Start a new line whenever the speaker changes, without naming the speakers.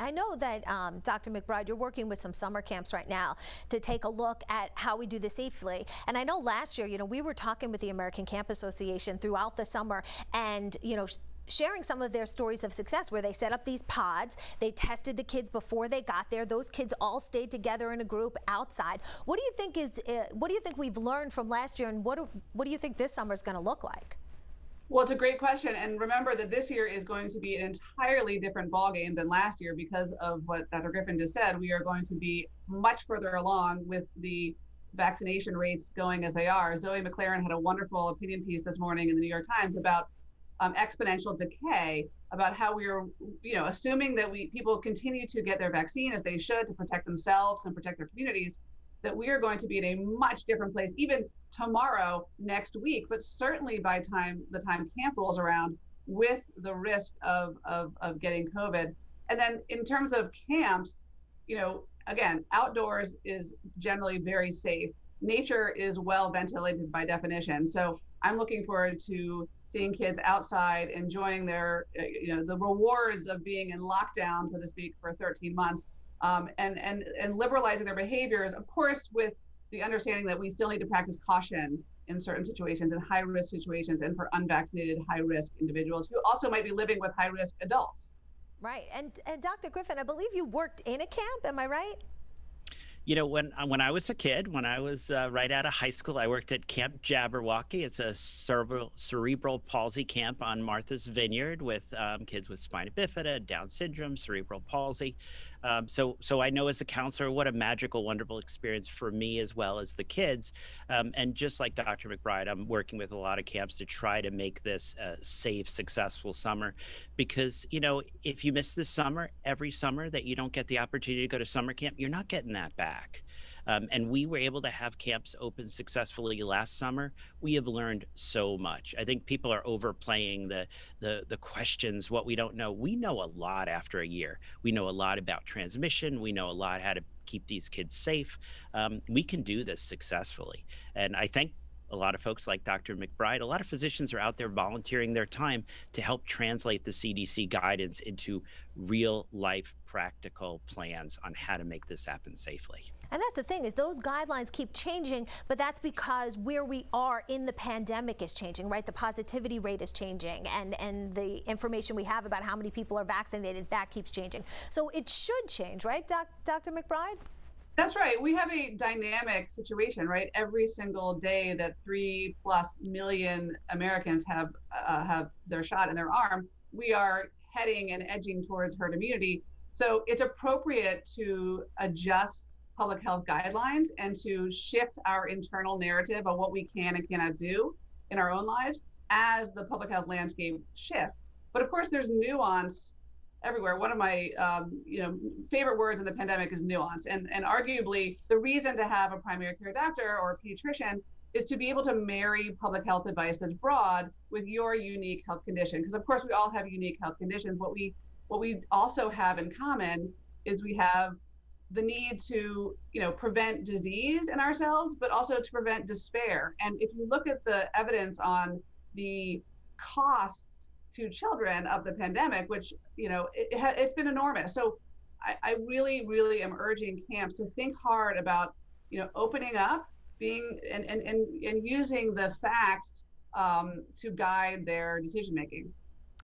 I know that, Dr. McBride, you're working with some summer camps right now to take a look at how we do this safely. And I know last year, we were talking with the American Camp Association throughout the summer and, sharing some of their stories of success where they set up these pods, they tested the kids before they got there. Those kids all stayed together in a group outside. What do you think we've learned from last year, and what do you think this summer is going to look like?
Well, it's a great question. And remember that this year is going to be an entirely different ballgame than last year because of what Dr. Griffin just said. We are going to be much further along with the vaccination rates going as they are. Zoe McLaren had a wonderful opinion piece this morning in the New York Times about exponential decay, about how we are, assuming that people continue to get their vaccine as they should to protect themselves and protect their communities, that we are going to be in a much different place, even tomorrow, next week, but certainly by the time camp rolls around, with the risk of getting COVID. And then in terms of camps, again, outdoors is generally very safe. Nature is well ventilated by definition. So I'm looking forward to seeing kids outside enjoying their, the rewards of being in lockdown, so to speak, for 13 months, and liberalizing their behaviors, of course, with the understanding that we still need to practice caution in certain situations, in high-risk situations, and for unvaccinated high-risk individuals who also might be living with high-risk adults.
Right. And Dr. Griffin, I believe you worked in a camp, am I right?
When I was a kid, when I was right out of high school, I worked at Camp Jabberwocky. It's a cerebral palsy camp on Martha's Vineyard with kids with spina bifida, Down syndrome, cerebral palsy. So I know as a counselor what a magical, wonderful experience for me as well as the kids. And just like Dr. McBride, I'm working with a lot of camps to try to make this a safe, successful summer. Because, if you miss this summer, every summer that you don't get the opportunity to go to summer camp, you're not getting that back. And we were able to have camps open successfully last summer. We have learned so much. I think people are overplaying the questions, what we don't know. We know a lot after a year. We know a lot about transmission. We know a lot how to keep these kids safe. We can do this successfully. And I thank a lot of folks like Dr. McBride. A lot of physicians are out there volunteering their time to help translate the CDC guidance into real life practical plans on how to make this happen safely.
And that's the thing, is those guidelines keep changing, but that's because where we are in the pandemic is changing, right? The positivity rate is changing, and the information we have about how many people are vaccinated, that keeps changing. So it should change, right, Dr. McBride?
That's right. We have a dynamic situation, right? Every single day that 3+ million Americans have their shot in their arm, we are heading and edging towards herd immunity. So it's appropriate to adjust public health guidelines and to shift our internal narrative of what we can and cannot do in our own lives as the public health landscape shifts. But of course, there's nuance everywhere. One of my favorite words in the pandemic is nuance. And arguably, the reason to have a primary care doctor or a pediatrician is to be able to marry public health advice that's broad with your unique health condition. Because of course, we all have unique health conditions. What we also have in common is we have the need to prevent disease in ourselves, but also to prevent despair. And if you look at the evidence on the costs to children of the pandemic, which it's been enormous. So I really, really am urging camps to think hard about opening up, being and using the facts to guide their decision making.